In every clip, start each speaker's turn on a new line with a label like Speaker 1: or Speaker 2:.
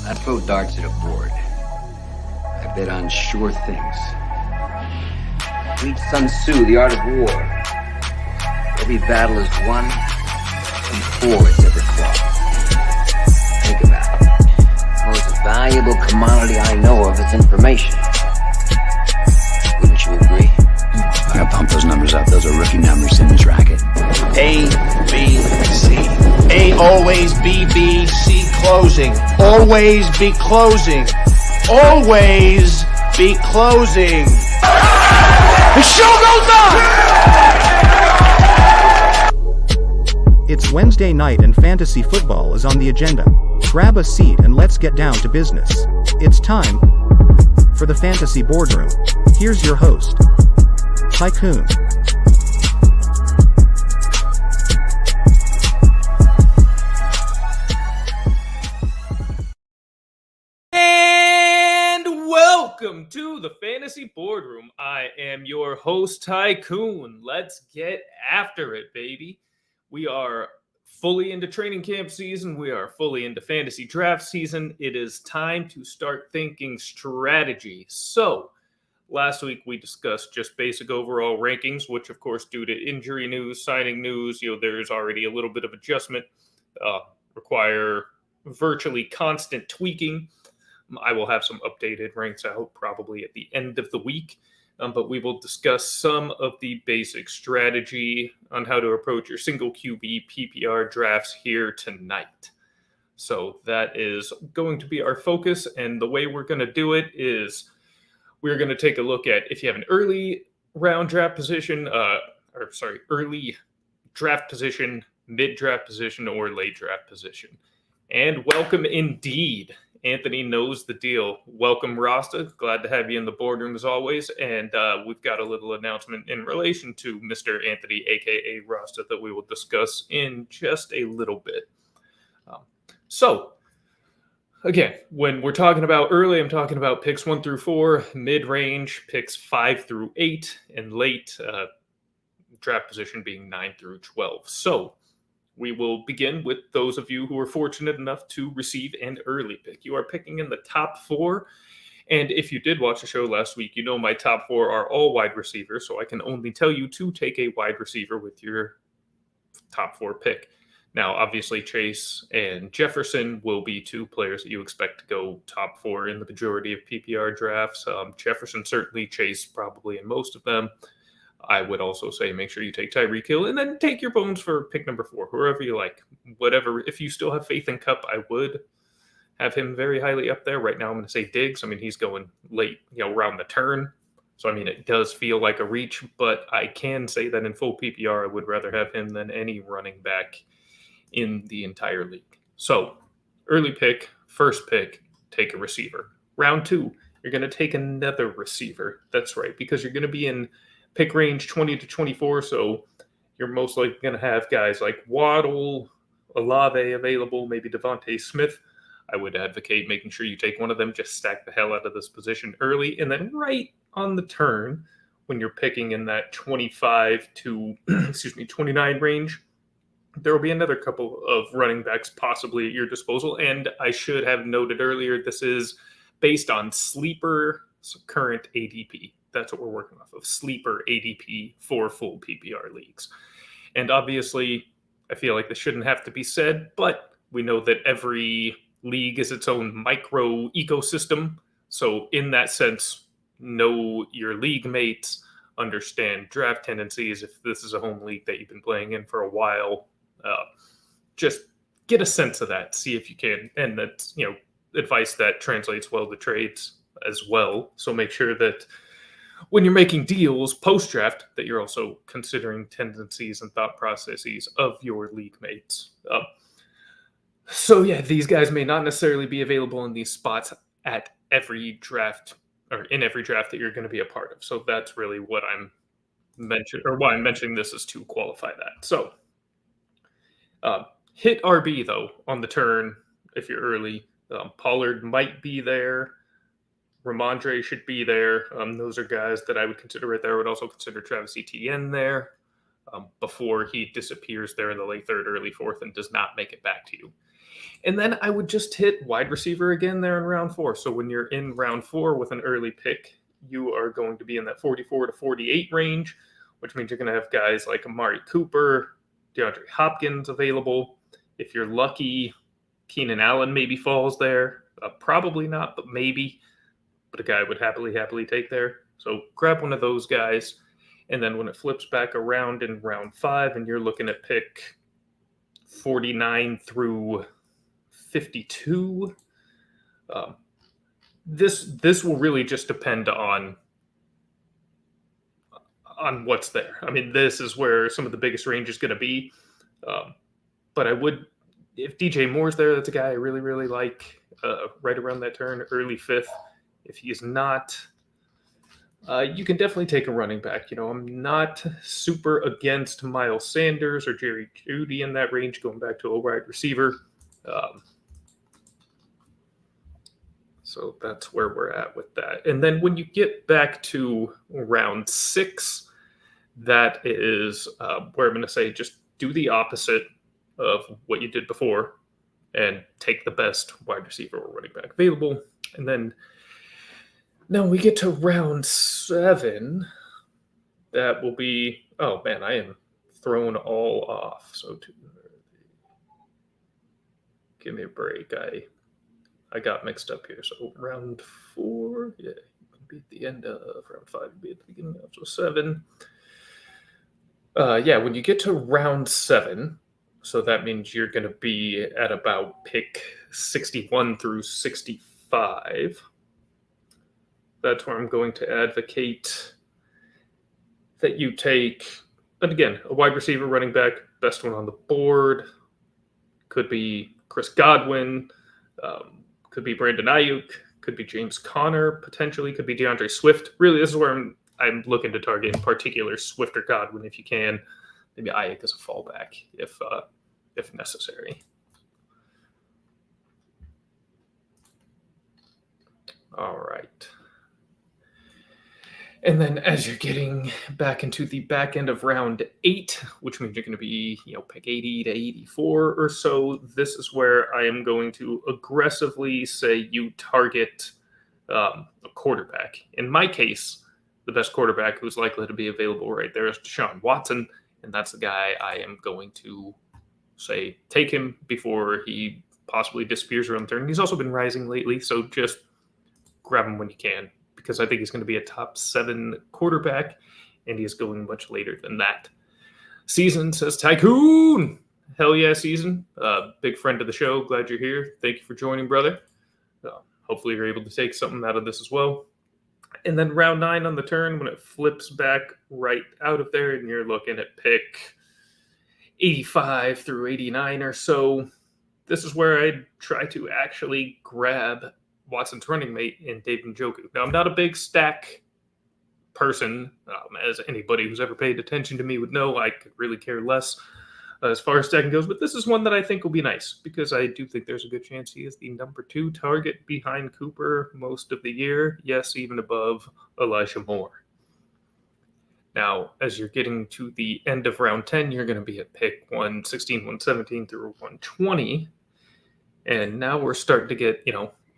Speaker 1: I throw darts at a board. I bet on sure things. Read Sun Tzu, The Art of War. Every battle is won before it's ever fought. Think about it. The most valuable commodity I know of is information. Wouldn't you agree?
Speaker 2: I gotta pump those numbers up. Those are rookie numbers in this racket.
Speaker 3: A, B, C. A, always B, B, C, closing. Always be closing. Always be closing. The show goes on!
Speaker 4: It's Wednesday night and fantasy football is on the agenda. Grab a seat and let's get down to business. It's time for the Fantasy Boardroom. Here's your host, Tycoon.
Speaker 5: And welcome to the Fantasy Boardroom. I am your host, Tycoon. Let's get after it, baby. We are fully into training camp season. We are fully into fantasy draft season. It is time to start thinking strategy. So, last week we discussed just basic overall rankings, which of course, due to injury news, signing news, there's already a little bit of adjustment, require virtually constant tweaking. I will have some updated ranks out probably at the end of the week, but we will discuss some of the basic strategy on how to approach your single QB PPR drafts here tonight. So that is going to be our focus, and the way we're going to do it is we're going to take a look at if you have an early round draft position, early draft position, mid draft position, or late draft position. And welcome indeed. Anthony knows the deal. Welcome, Rasta. Glad to have you in the boardroom as always. And we've got a little announcement in relation to Mr. Anthony, a.k.a. Rasta, that we will discuss in just a little bit. So, again, when we're talking about early, I'm talking about picks 1 through 4, mid-range, picks 5 through 8, and late draft position being 9 through 12. So, we will begin with those of you who are fortunate enough to receive an early pick. You are picking in the top 4. And if you did watch the show last week, you know my top 4 are all wide receivers. So I can only tell you to take a wide receiver with your top 4 pick. Now, obviously, Chase and Jefferson will be 2 players that you expect to go top 4 in the majority of PPR drafts. Jefferson certainly, Chase probably in most of them. I would also say make sure you take Tyreek Hill and then take your bones for pick number 4, whoever you like. Whatever, if you still have faith in Kupp, I would have him very highly up there. Right now, I'm going to say Diggs. I mean, he's going late, around the turn. So, I mean, it does feel like a reach, but I can say that in full PPR, I would rather have him than any running back in the entire league. So, early pick, first pick, take a receiver. Round 2, you're going to take another receiver. That's right, because you're going to be in pick range 20 to 24, so you're most likely going to have guys like Waddle, Olave available, maybe Devontae Smith. I would advocate making sure you take one of them, just stack the hell out of this position early, and then right on the turn, when you're picking in that 25 to 29 range, there will be another couple of running backs possibly at your disposal, and I should have noted earlier, this is based on sleeper current ADP. That's what we're working off of, sleeper ADP for full PPR leagues. And obviously, I feel like this shouldn't have to be said, but we know that every league is its own micro ecosystem. So in that sense, know your league mates, understand draft tendencies. If this is a home league that you've been playing in for a while, just get a sense of that, see if you can. And that's, advice that translates well to trades as well. So make sure that when you're making deals post-draft, that you're also considering tendencies and thought processes of your league mates. So yeah, these guys may not necessarily be available in these spots at every draft or in every draft that you're going to be a part of. So that's really what I'm mentioning, or why I'm mentioning this is to qualify that. So hit RB though on the turn if you're early. Pollard might be there. Ramondre should be there. Those are guys that I would consider right there. I would also consider Travis Etienne there before he disappears there in the late 3rd, early 4th, and does not make it back to you. And then I would just hit wide receiver again there in round 4. So when you're in round 4 with an early pick, you are going to be in that 44 to 48 range, which means you're going to have guys like Amari Cooper, DeAndre Hopkins available. If you're lucky, Keenan Allen maybe falls there. Probably not, but maybe. But a guy would happily take there. So grab one of those guys. And then when it flips back around in round 5 and you're looking at pick 49 through 52, this will really just depend on what's there. I mean, this is where some of the biggest range is going to be. But I would, if DJ Moore's there, that's a guy I really like. Right around that turn, early 5th. If he's not, you can definitely take a running back. I'm not super against Miles Sanders or Jerry Jeudy in that range, going back to a wide receiver. So that's where we're at with that. And then when you get back to round 6, that is where I'm going to say just do the opposite of what you did before and take the best wide receiver or running back available. And then now we get to round 7. That will be, oh man, I am thrown all off. So give me a break. I got mixed up here. So round 4, yeah, you can be at the end of round 5, you be at the beginning of so 7. Yeah, when you get to round 7, so that means you're going to be at about pick 61 through 65. That's where I'm going to advocate that you take, and again, a wide receiver, running back, best one on the board. Could be Chris Godwin, could be Brandon Ayuk, could be James Conner, potentially, could be DeAndre Swift. Really, this is where I'm looking to target in particular Swift or Godwin if you can. Maybe Ayuk as a fallback if necessary. All right. And then as you're getting back into the back end of round 8, which means you're going to be, pick 80 to 84 or so, this is where I am going to aggressively say you target a quarterback. In my case, the best quarterback who's likely to be available right there is Deshaun Watson, and that's the guy I am going to say take him before he possibly disappears around the turn. He's also been rising lately, so just grab him when you can, because I think he's going to be a top 7 quarterback, and he is going much later than that. Season says Tycoon. Hell yeah, Season. Big friend of the show. Glad you're here. Thank you for joining, brother. Hopefully you're able to take something out of this as well. And then round 9 on the turn, when it flips back right out of there, and you're looking at pick 85 through 89 or so, this is where I'd try to actually grab Watson's running mate in David Njoku. Now, I'm not a big stack person, as anybody who's ever paid attention to me would know. I could really care less as far as stacking goes, but this is one that I think will be nice, because I do think there's a good chance he is the number 2 target behind Cooper most of the year. Yes, even above Elijah Moore. Now, as you're getting to the end of round 10, you're going to be at pick 116, 117 through 120. And now we're starting to get,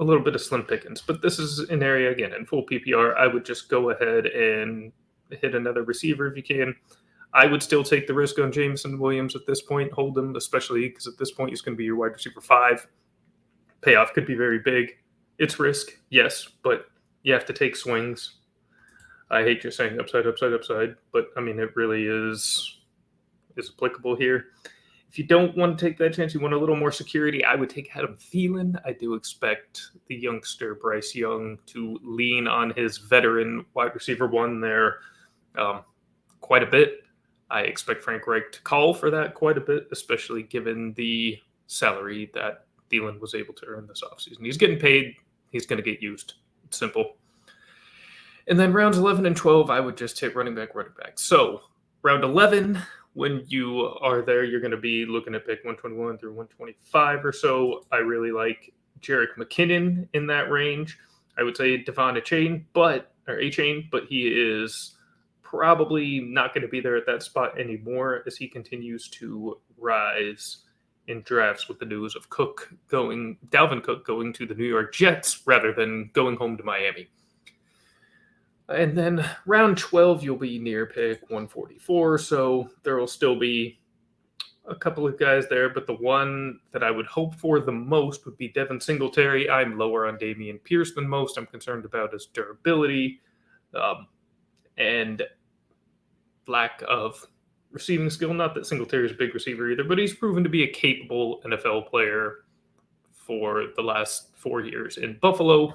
Speaker 5: a little bit of slim pickings. But this is an area, again, in full PPR, I would just go ahead and hit another receiver if you can. I would still take the risk on Jameson Williams at this point, hold him, especially because at this point he's going to be your wide receiver 5. Payoff could be very big. It's risk, yes, but you have to take swings. I hate just saying upside, but I mean, it really is applicable here. If you don't want to take that chance, you want a little more security, I would take Adam Thielen. I do expect the youngster Bryce Young to lean on his veteran wide receiver 1 there quite a bit. I expect Frank Reich to call for that quite a bit, especially given the salary that Thielen was able to earn this offseason. He's getting paid. He's going to get used. It's simple. And then rounds 11 and 12, I would just hit running back. So round 11, when you are there, you're going to be looking at pick 121 through 125 or so. I really like Jerick McKinnon in that range. I would say Devon Achane, but he is probably not going to be there at that spot anymore as he continues to rise in drafts with the news of Dalvin Cook going to the New York Jets rather than going home to Miami. And then round 12, you'll be near pick 144, so there will still be a couple of guys there, but the one that I would hope for the most would be Devin Singletary. I'm lower on Dameon Pierce than most. I'm concerned about his durability and lack of receiving skill. Not that Singletary is a big receiver either, but he's proven to be a capable NFL player for the last 4 years in Buffalo.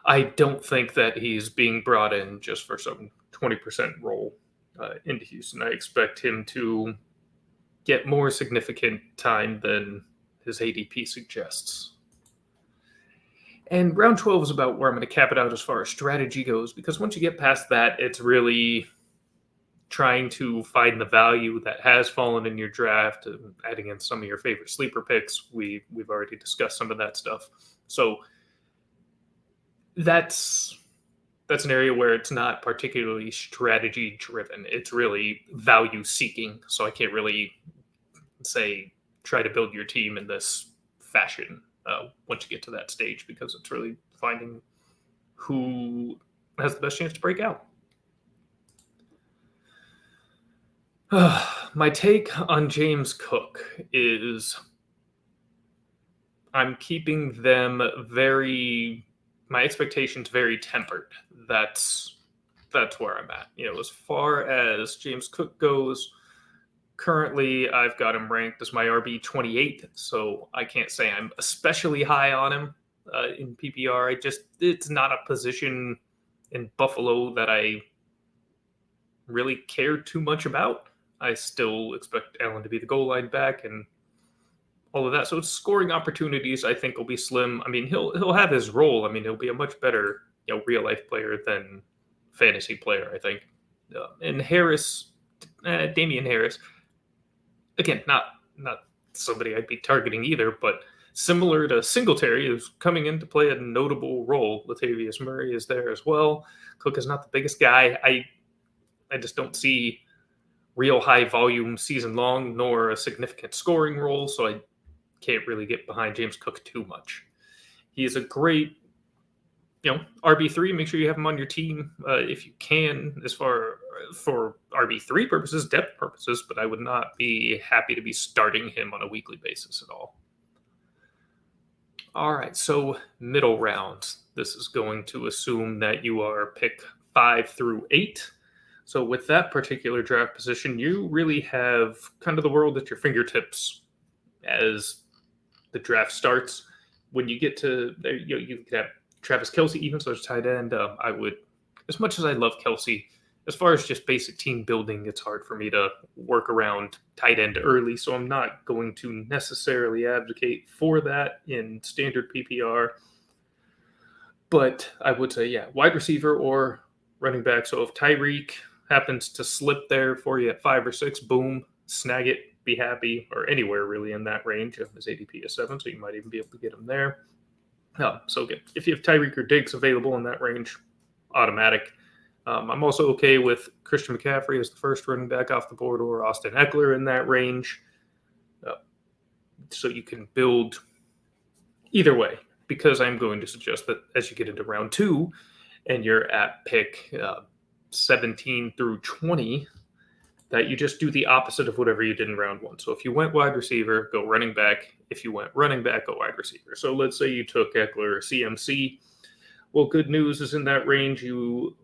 Speaker 5: I don't think that he's being brought in just for some 20% role into Houston. I expect him to get more significant time than his ADP suggests. And round 12 is about where I'm going to cap it out as far as strategy goes, because once you get past that, it's really trying to find the value that has fallen in your draft, adding in some of your favorite sleeper picks. We've already discussed some of that stuff. So that's an area where it's not particularly strategy driven. It's really value seeking. So I can't really say try to build your team in this fashion once you get to that stage, because it's really finding who has the best chance to break out. My take on James Cook is I'm keeping them my expectations very tempered. That's where I'm at. As far as James Cook goes, currently I've got him ranked as my RB 28, so I can't say I'm especially high on him in PPR. It's not a position in Buffalo that I really care too much about. I still expect Allen to be the goal line back and all of that. So scoring opportunities, I think, will be slim. I mean, he'll have his role. I mean, he'll be a much better real life player than fantasy player, I think. And Harris, Damian Harris, again, not somebody I'd be targeting either, but similar to Singletary, who's coming in to play a notable role. Latavius Murray is there as well. Cook is not the biggest guy. I just don't see real high volume season long, nor a significant scoring role, so I can't really get behind James Cook too much. He is a great, RB3. Make sure you have him on your team if you can, as far for RB3 purposes, depth purposes, but I would not be happy to be starting him on a weekly basis at all. All right, so middle rounds. This is going to assume that you are pick 5 through 8. So with that particular draft position, you really have kind of the world at your fingertips as the draft starts. When you get to there, you could have Travis Kelce even, so as tight end. I would, as much as I love Kelce, as far as just basic team building, it's hard for me to work around tight end early, so I'm not going to necessarily advocate for that in standard PPR. But I would say, wide receiver or running back. So if Tyreek happens to slip there for you at 5 or 6, boom, snag it, be happy, or anywhere really in that range. His ADP is 7, so you might even be able to get him there. So good. If you have Tyreek or Diggs available in that range, automatic. I'm also okay with Christian McCaffrey as the first running back off the board, or Austin Eckler in that range. So you can build either way, because I'm going to suggest that as you get into round 2 and you're at pick 17 through 20, that you just do the opposite of whatever you did in round 1. So if you went wide receiver, go running back. If you went running back, go wide receiver. So let's say you took Eckler or CMC. Well, good news is in that range, you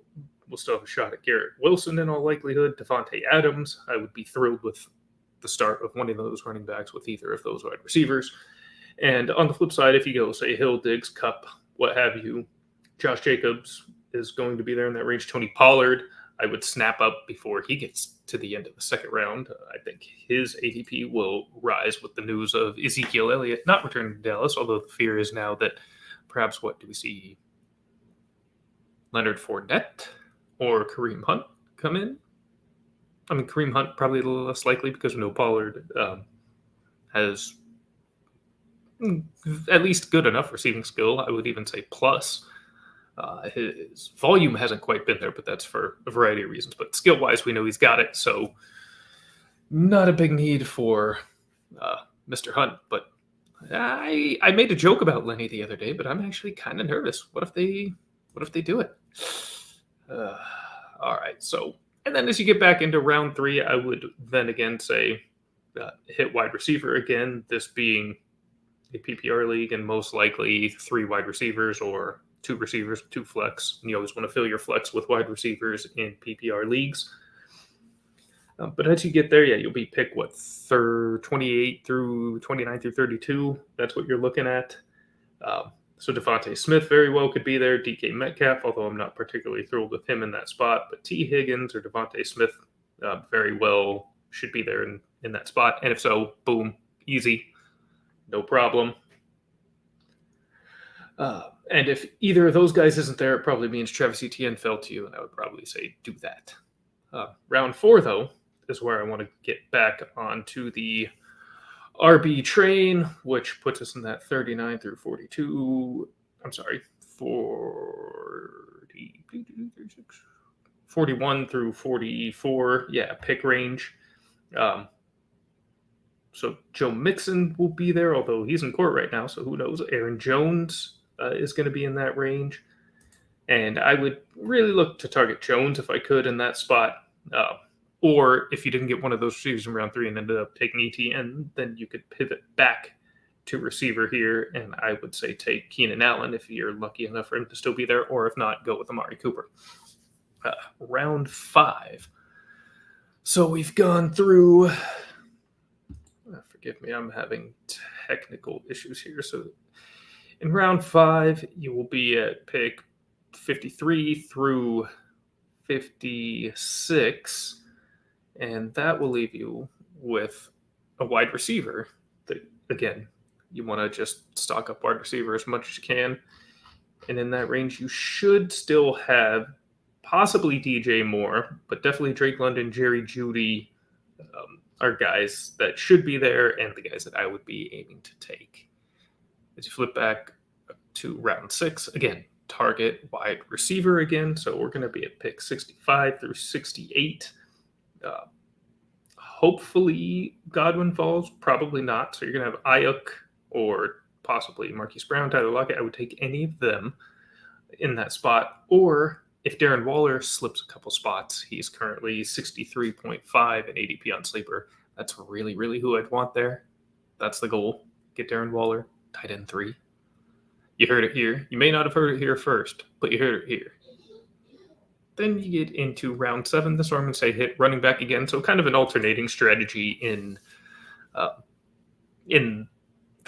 Speaker 5: will still have a shot at Garrett Wilson in all likelihood. Devontae Adams, I would be thrilled with the start of one of those running backs with either of those wide receivers. And on the flip side, if you go, say, Hill, Diggs, Kupp, what have you, Josh Jacobs is going to be there in that range. Tony Pollard, I would snap up before he gets to the end of the second round. I think his ADP will rise with the news of Ezekiel Elliott not returning to Dallas, although the fear is now that perhaps, do we see Leonard Fournette or Kareem Hunt come in? I mean, Kareem Hunt probably a little less likely because we know Pollard has at least good enough receiving skill. I would even say plus. His volume hasn't quite been there, but that's for a variety of reasons. But skill-wise, we know he's got it, so not a big need for Mr. Hunt. But I made a joke about Lenny the other day, but I'm actually kind of nervous. What if they do it? All right. So, and then as you get back into round 3, I would then again say hit wide receiver again. This being a PPR league, and most likely 3 wide receivers or 2 receivers, 2 flex. And you always want to fill your flex with wide receivers in PPR leagues. But as you get there, you'll be pick 28 through 29 through 32. That's what you're looking at. So Devontae Smith very well could be there. DK Metcalf, although I'm not particularly thrilled with him in that spot. But T. Higgins or Devontae Smith very well should be there in that spot. And if so, boom, easy, no problem. And if either of those guys isn't there, it probably means Travis Etienne fell to you, and I would probably say do that. Round 4, though, is where I want to get back onto the RB train, which puts us in that 39 through 42. I'm sorry, 41 through 44. Yeah, pick range. So Joe Mixon will be there, although he's in court right now, so who knows. Aaron Jones is going to be in that range. And I would really look to target Jones if I could in that spot. Or if you didn't get one of those receivers in round 3 and ended up taking ETN, then you could pivot back to receiver here. And I would say take Keenan Allen if you're lucky enough for him to still be there. Or if not, go with Amari Cooper. Round 5. So we've gone through... Forgive me, I'm having technical issues here. So in round 5, you will be at pick 53 through 56. And that will leave you with a wide receiver that, again, you want to just stock up wide receiver as much as you can. And in that range, you should still have possibly DJ Moore, but definitely Drake London, Jerry Jeudy are guys that should be there and the guys that I would be aiming to take. As you flip back to round 6, again, target wide receiver again. So we're going to be at pick 65 through 68. Hopefully Godwin falls, probably not. So you're going to have Ayuk or possibly Marquise Brown, Tyler Lockett. I would take any of them in that spot. Or if Darren Waller slips a couple spots, he's currently 63.5 in ADP on Sleeper. That's really, really who I'd want there. That's the goal. Get Darren Waller, tight end 3. You heard it here. You may not have heard it here first, but you heard it here. Then you get into round 7. This one I'm going to say hit running back again. So kind of an alternating strategy in the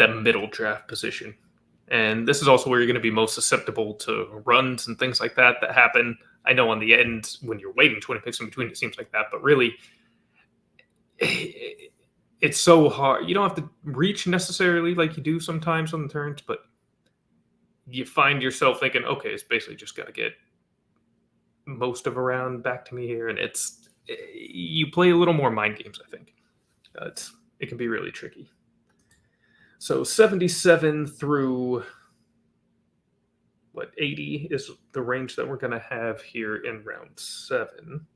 Speaker 5: middle draft position. And this is also where you're going to be most susceptible to runs and things like that happen. I know on the end, when you're waiting 20 picks in between, it seems like that. But really, it's so hard. You don't have to reach necessarily like you do sometimes on the turns, but you find yourself thinking, okay, it's basically just got to get most of a round back to me here. And you play a little more mind games, I think. It can be really tricky. So 77 through 80 is the range that we're going to have here in round 7.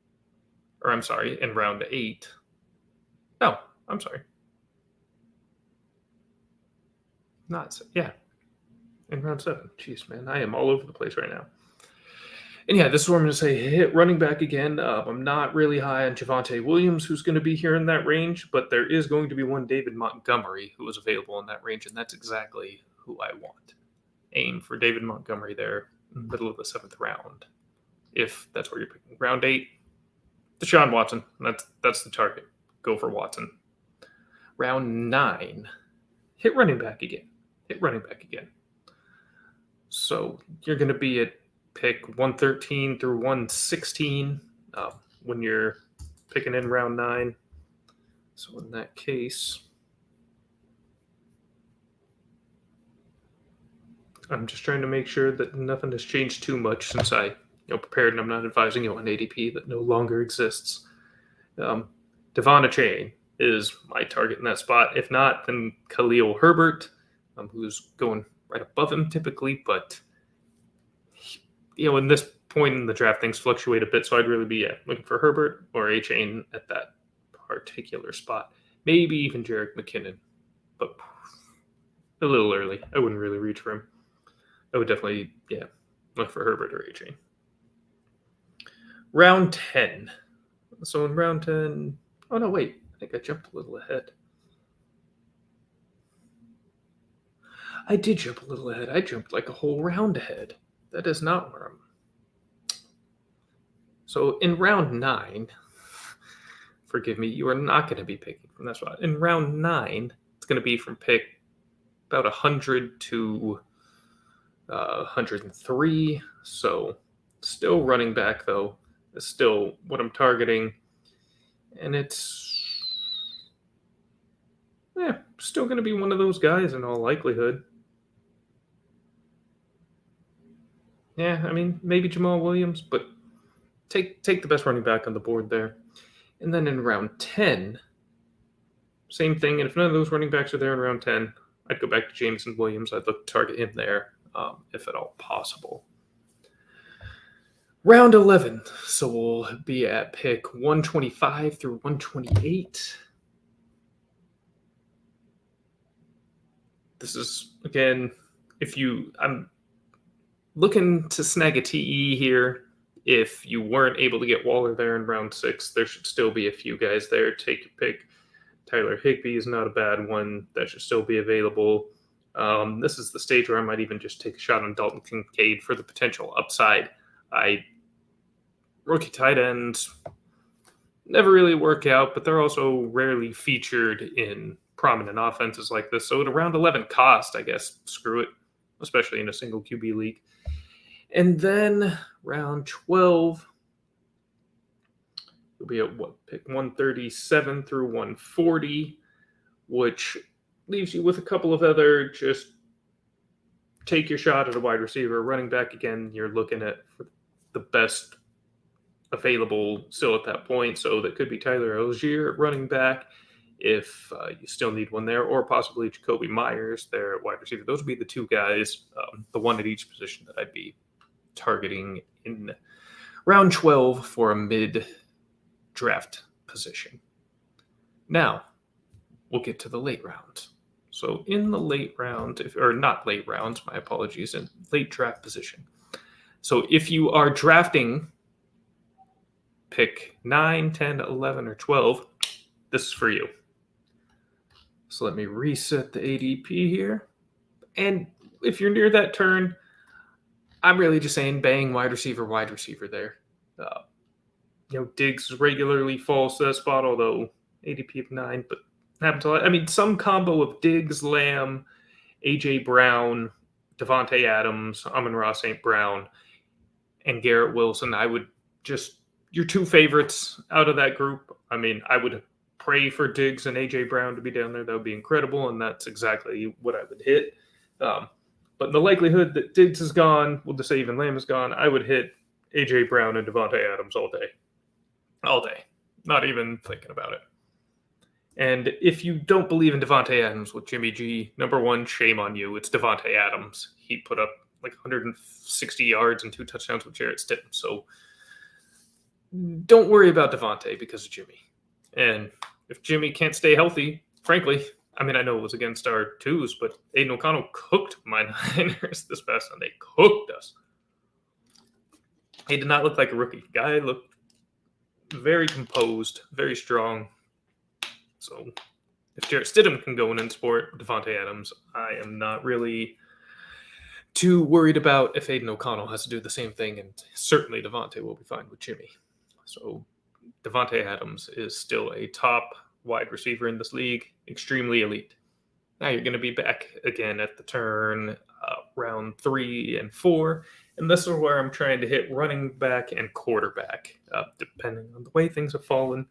Speaker 5: Or I'm sorry, in round 8. No, I'm sorry. In round 7. Jeez, man, I am all over the place right now. And yeah, this is where I'm going to say hit running back again. I'm not really high on Javonte Williams, who's going to be here in that range, but there is going to be one David Montgomery who is available in that range, and that's exactly who I want. Aim for David Montgomery there in the middle of the 7th round, if that's where you're picking. Round 8, Deshaun Watson. That's the target. Go for Watson. Round 9, hit running back again. So you're going to be at pick 113 through 116 when you're picking in round 9. So in that case, I'm just trying to make sure that nothing has changed too much since I prepared, and I'm not advising you on ADP that no longer exists. Devon Achane is my target in that spot. If not, then Khalil Herbert, who's going right above him typically, but in this point in the draft, things fluctuate a bit, so I'd really be looking for Herbert or Achane at that particular spot. Maybe even Jerick McKinnon but a little early. I wouldn't really reach for him. I would definitely, look for Herbert or A-Chain. Round 10. So in round 10... Oh, no, wait. I think I jumped a little ahead. I did jump a little ahead. I jumped like a whole round ahead. That is not where I'm... So in round 9... Forgive me, you are not going to be picking from that spot. In round 9, it's going to be from pick about 100 to 103. So still running back, though, is still what I'm targeting. And it's still going to be one of those guys in all likelihood. Yeah, I mean, maybe Jamal Williams, but take the best running back on the board there. And then in round 10, same thing. And if none of those running backs are there in round 10, I'd go back to Jameson Williams. I'd look to target him there, if at all possible. Round 11. So we'll be at pick 125 through 128. This is, again, I'm looking to snag a TE here. If you weren't able to get Waller there in round 6, there should still be a few guys there. Take your pick. Tyler Higbee is not a bad one. That should still be available. This is the stage where I might even just take a shot on Dalton Kincaid for the potential upside. Rookie tight ends never really work out, but they're also rarely featured in prominent offenses like this. So at around 11 cost, I guess, screw it, especially in a single QB league. And then round 12, you'll be at pick 137 through 140, which leaves you with a couple of other just take your shot at a wide receiver. Running back, again, you're looking at the best available still at that point. So that could be Tyler Algier at running back if you still need one there, or possibly Jacoby Myers there at wide receiver. Those would be the two guys, the one at each position that I'd be targeting in round 12 for a mid-draft position. Now, we'll get to the late rounds. So in the late round, or not late rounds, my apologies, in late draft position. So if you are drafting pick 9, 10, 11, or 12, this is for you. So let me reset the ADP here. And if you're near that turn, I'm really just saying bang wide receiver there. Diggs regularly falls to that spot, although ADP of 9, but happens a lot. I mean, some combo of Diggs, Lamb, A.J. Brown, Devontae Adams, Amon-Ra St. Brown, and Garrett Wilson. I would just, your two favorites out of that group. I mean, I would pray for Diggs and A.J. Brown to be down there. That would be incredible, and that's exactly what I would hit. But in the likelihood that Diggs is gone, we'll just say even Lamb is gone, I would hit A.J. Brown and Devontae Adams all day. All day. Not even thinking about it. And if you don't believe in Devontae Adams with Jimmy G, number one, shame on you. It's Devontae Adams. He put up like 160 yards and 2 touchdowns with Jarrett Stidham. So don't worry about Devontae because of Jimmy. And if Jimmy can't stay healthy, frankly, I mean, I know it was against our twos, but Aiden O'Connell cooked my Niners this past Sunday. Cooked us. He did not look like a rookie. Guy looked very composed, very strong. So if Jarrett Stidham can go in and support Devontae Adams, I am not really too worried about if Aiden O'Connell has to do the same thing, and certainly Devontae will be fine with Jimmy. So Devontae Adams is still a top wide receiver in this league, extremely elite. Now you're going to be back again at the turn, round 3 and 4, and this is where I'm trying to hit running back and quarterback, depending on the way things have fallen.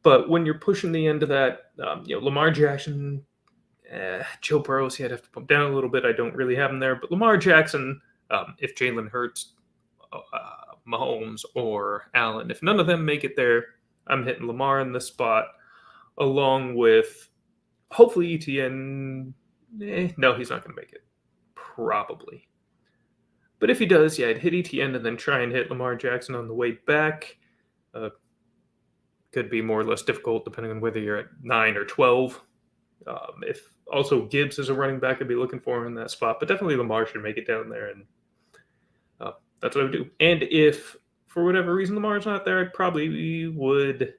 Speaker 5: But when you're pushing the end of that, Lamar Jackson, Joe Burrows, I'd have to pump down a little bit. I don't really have him there. But Lamar Jackson, if Jalen Hurts, Mahomes, or Allen, if none of them make it there, I'm hitting Lamar in this spot, along with hopefully ETN. No, he's not going to make it. Probably. But if he does, I'd hit ETN and then try and hit Lamar Jackson on the way back. Could be more or less difficult depending on whether you're at 9 or 12. If also Gibbs is a running back, I'd be looking for in that spot. But definitely Lamar should make it down there, and that's what I would do. And if for whatever reason Lamar's not there, I probably would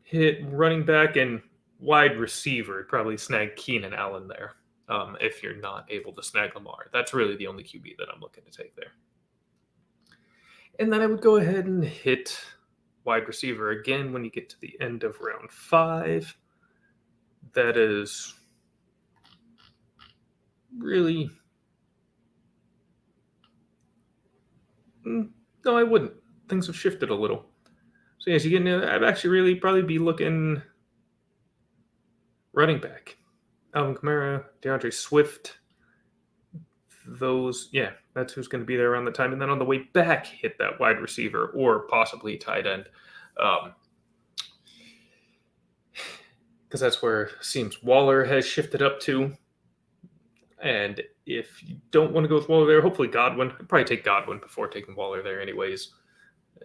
Speaker 5: hit running back and wide receiver. I'd probably snag Keenan Allen there. If you're not able to snag Lamar, that's really the only QB that I'm looking to take there. And then I would go ahead and hit wide receiver again when you get to the end of round 5. That is really... No, I wouldn't. Things have shifted a little. So yes, you get. I'd actually really probably be looking running back. Alvin Kamara, DeAndre Swift. That's who's going to be there around the time. And then on the way back, hit that wide receiver or possibly tight end. Because that's where it seems Waller has shifted up to. And if you don't want to go with Waller there, hopefully Godwin. I'd probably take Godwin before taking Waller there anyways.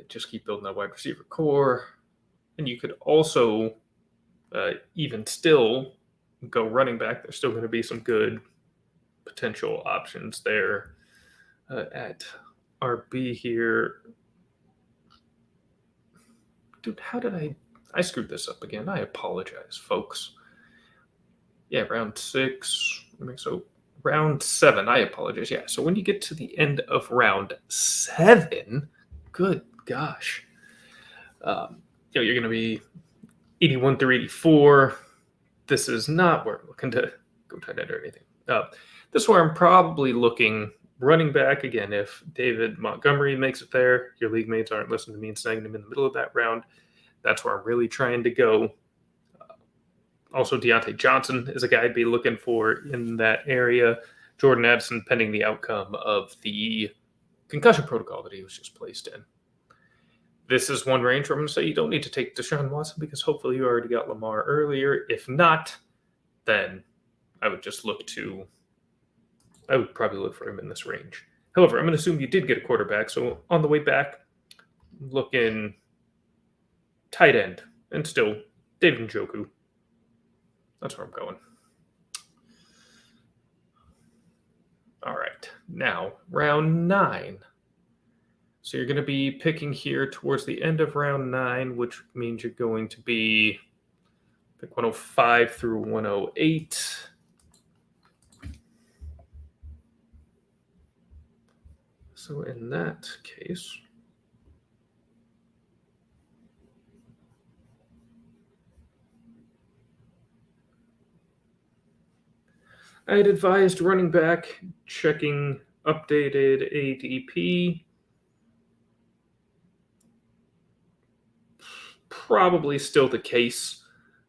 Speaker 5: Just keep building that wide receiver core. And you could also, even still, go running back. There's still going to be some good potential options there at RB here. Dude, how did I screwed this up again. I apologize, folks. Yeah, round 6. So round 7, I apologize. Yeah, so when you get to the end of round 7, good gosh. You're going to be 81 through 84. This is not where I'm looking to go tight end or anything. This is where I'm probably looking running back again. If David Montgomery makes it there, your league mates aren't listening to me and snagging him in the middle of that round. That's where I'm really trying to go. Also, Deontay Johnson is a guy I'd be looking for in that area. Jordan Addison, pending the outcome of the concussion protocol that he was just placed in. This is one range where I'm going to say you don't need to take Deshaun Watson because hopefully you already got Lamar earlier. If not, then I would probably look for him in this range. However, I'm going to assume you did get a quarterback. So on the way back, looking tight end and still David Njoku. That's where I'm going. All right. Now, round 9. So you're going to be picking here towards the end of round 9, which means you're going to be pick 105 through 108. So in that case, I had advised running back checking updated ADP. Probably still the case.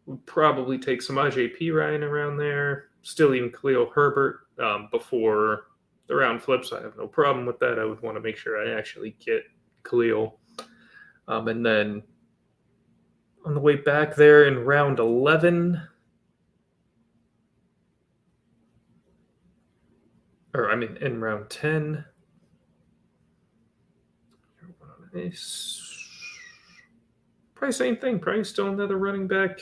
Speaker 5: Would probably take some P. Ryan around there. Still even Khalil Herbert before the round flips. I have no problem with that. I would want to make sure I actually get Khalil. And then on the way back there in round 11, in round 10, probably same thing. Probably still another running back.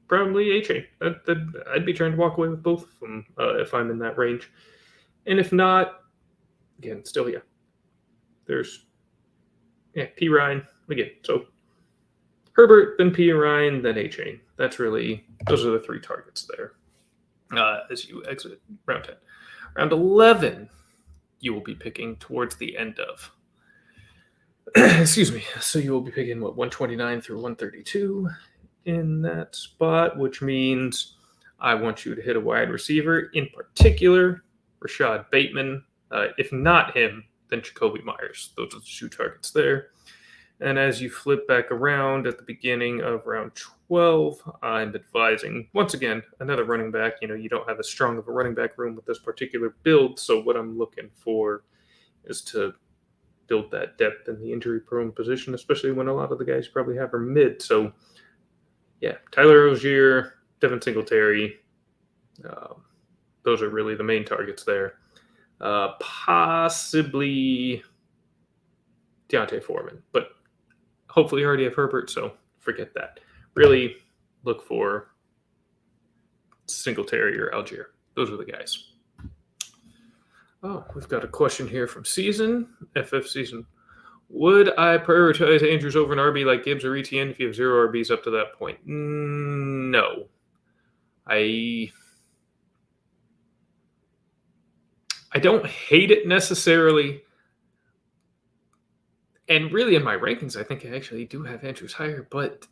Speaker 5: Probably A-Chain. I'd be trying to walk away with both of them if I'm in that range. And if not, again, still, there's P. Ryan again. So Herbert, then P. Ryan, then A-Chain. Those are the 3 targets there as you exit round 10. Round 11, you will be picking towards the end of. Excuse me. So you will be picking 129 through 132 in that spot, which means I want you to hit a wide receiver, in particular Rashad Bateman. If not him, then Jacoby Myers. Those are the 2 targets there. And as you flip back around at the beginning of round 12, I'm advising, once again, another running back. You don't have as strong of a running back room with this particular build, so what I'm looking for is to build that depth in the injury-prone position, especially when a lot of the guys you probably have are mid. So, Tyler Rozier, Devin Singletary, those are really the main targets there. Possibly Deontay Foreman, but hopefully you already have Herbert, so forget that. Really look for Singletary or Algier. Those are the guys. Oh, we've got a question here from FF Season. Would I prioritize Andrews over an RB like Gibbs or Etienne if you have 0 RBs up to that point? No. I don't hate it necessarily. And really in my rankings, I think I actually do have Andrews higher, but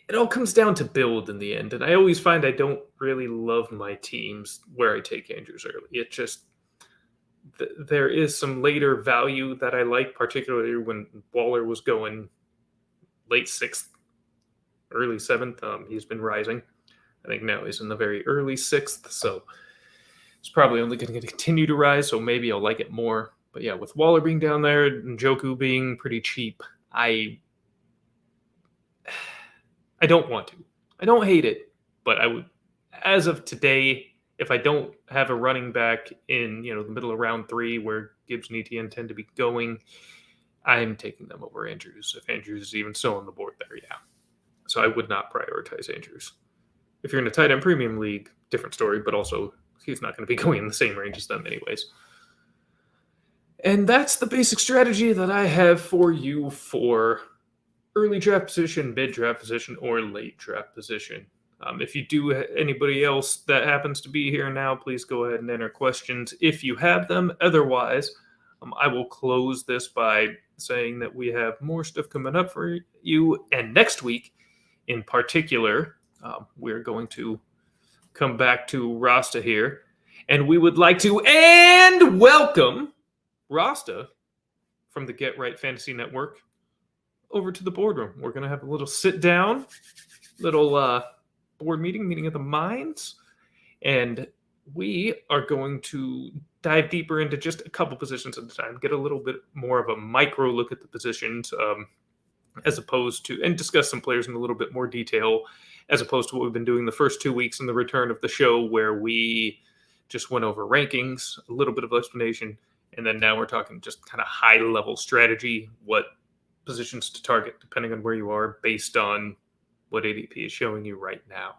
Speaker 5: it all comes down to build in the end. And I always find I don't really love my teams where I take Andrews early. It just, there is some later value that I like, particularly when Waller was going late 6th, early 7th. He's been rising. I think now he's in the very early 6th, so it's probably only going to continue to rise, so maybe I'll like it more. But yeah, with Waller being down there and Njoku being pretty cheap, I don't want to. I don't hate it, but I would, as of today, if I don't have a running back in the middle of round 3 where Gibbs and Etienne tend to be going, I'm taking them over Andrews. If Andrews is even still on the board there, yeah. So I would not prioritize Andrews. If you're in a tight end premium league, different story, but also he's not going to be going in the same range as them anyways. And that's the basic strategy that I have for you for early draft position, mid draft position, or late draft position. If you do anybody else that happens to be here now, please go ahead and enter questions if you have them. Otherwise, I will close this by saying that we have more stuff coming up for you. And next week, in particular, we're going to come back to Rasta here. And we would like to welcome Rasta from the Get Right Fantasy Network over to the boardroom. We're going to have a little sit down, little board meeting of the minds, and we are going to dive deeper into just a couple positions at a time, get a little bit more of a micro look at the positions, as opposed to, and discuss some players in a little bit more detail, as opposed to what we've been doing the first 2 weeks in the return of the show, where we just went over rankings, a little bit of explanation, and then now we're talking just kind of high-level strategy, what positions to target depending on where you are based on what ADP is showing you right now.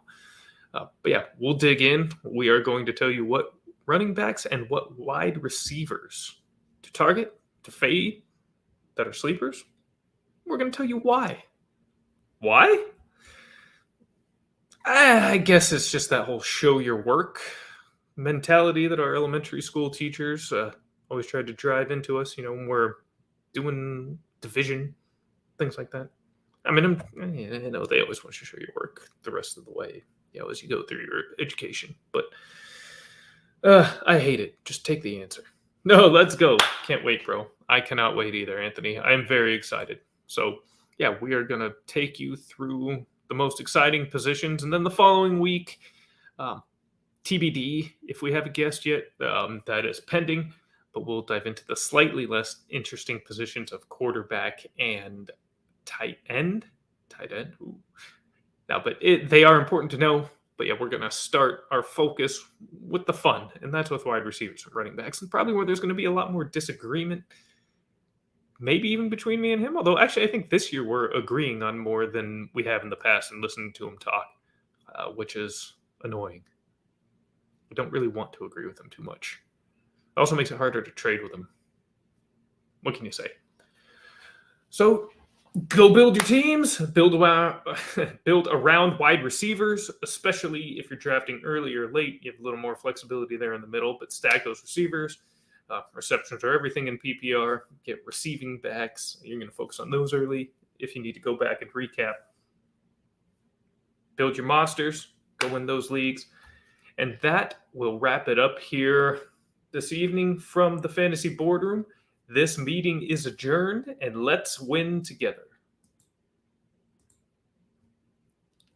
Speaker 5: But yeah, we'll dig in. We are going to tell you what running backs and what wide receivers to target, to fade, that are sleepers. We're going to tell you why. Why? I guess it's just that whole show your work mentality that our elementary school teachers always tried to drive into us, when we're doing division, things like that. I mean, I know they always want you to show your work the rest of the way, as you go through your education. But I hate it. Just take the answer. No, let's go. Can't wait, bro. I cannot wait either, Anthony. I'm very excited. So, yeah, we are going to take you through the most exciting positions. And then the following week, TBD, if we have a guest yet, that is pending. But we'll dive into the slightly less interesting positions of quarterback and tight end. Ooh. Now, but they are important to know. But yeah, we're going to start our focus with the fun, and that's with wide receivers and running backs, and probably where there's going to be a lot more disagreement, maybe even between me and him. Although, actually, I think this year we're agreeing on more than we have in the past and listening to him talk, which is annoying. I don't really want to agree with him too much. It also makes it harder to trade with him. What can you say? So go build your teams, build around wide receivers, especially if you're drafting early or late. You have a little more flexibility there in the middle, but stack those receivers. Receptions are everything in PPR. Get receiving backs. You're going to focus on those early. If you need to go back and recap, build your monsters, go win those leagues. And that will wrap it up here this evening from the Fantasy Boardroom. This meeting is adjourned, and let's win together.